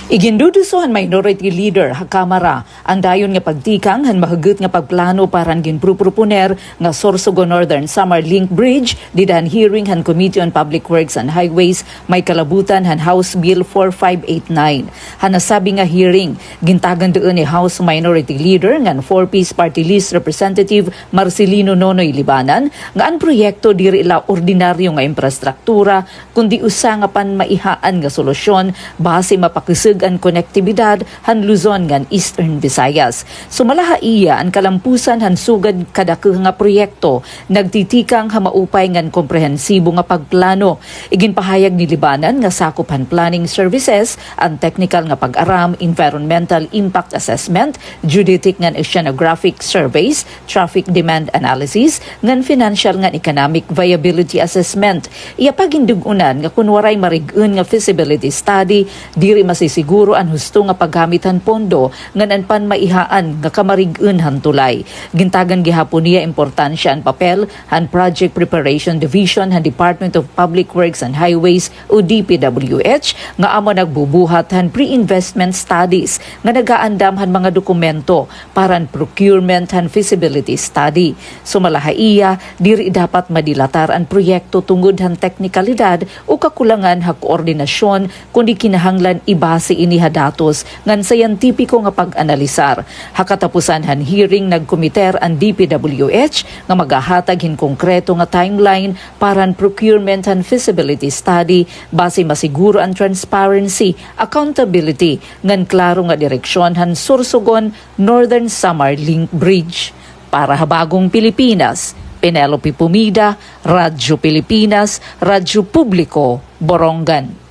Igin-Uundong Minority Leader ha Kamara ang dayon nga pagtikang han mahugot nga pagplano paran ginproponer nga Sorsogon Northern Samar Link Bridge didan hearing han Committee on Public Works and Highways may kalabutan han House Bill 4589. Han nasabi nga hearing gintagan doon ni House Minority Leader ngan 4-piece party list Representative Marcelino Nonoy Libanan nga ang proyekto diri ila ordinaryo nga infrastruktura kundi usa nga panmaihaan nga solusyon base mapakisig ang konektibidad han Luzon ngan Eastern Visayas. Sumalaha iya ang kalampusan han sugad kadakeh nga proyekto nagtitikang ha maupay ngan komprehensibo nga pagplano. Iginpahayag ni Libanan nga sakop han planning services ang technical nga pag-aram, environmental impact assessment, geodetic ngan oceanographic surveys, traffic demand analysis ngan financial ngan economic viability assessment. Iya pagindugunan nga kunwaray marig-un nga feasibility study diri masisiguro ang husto nga paghamitan pondo ngan an panmaihaan nga kamarig-un han tulay. Gintagan gihapon niya importansya ang papel han Project Preparation Division han Department of Public Works and Highways o DPWH nga amo nagbubuhat han pre-investment studies nga nagaandam han mga dokumento para ang procurement han feasibility study. Sumalahaiya diri dapat madilatar ang proyekto tungod han teknikalidad o kakulangan ha koordinasyon kundi kinahanglan ibase iniha datos ngan sayantipiko nga pag-analisar. Hakatapusan han hearing nagkomiter ang DPWH nga magahatag hin konkreto nga timeline para ang procurement and feasibility study base masiguro ang transparency, accountability ngan klaro nga direksyon han Sorsogon Northern Samar Link Bridge. Para Habagong Pilipinas, Penelope Pumida, Radyo Pilipinas, Radyo Publiko, Borongan.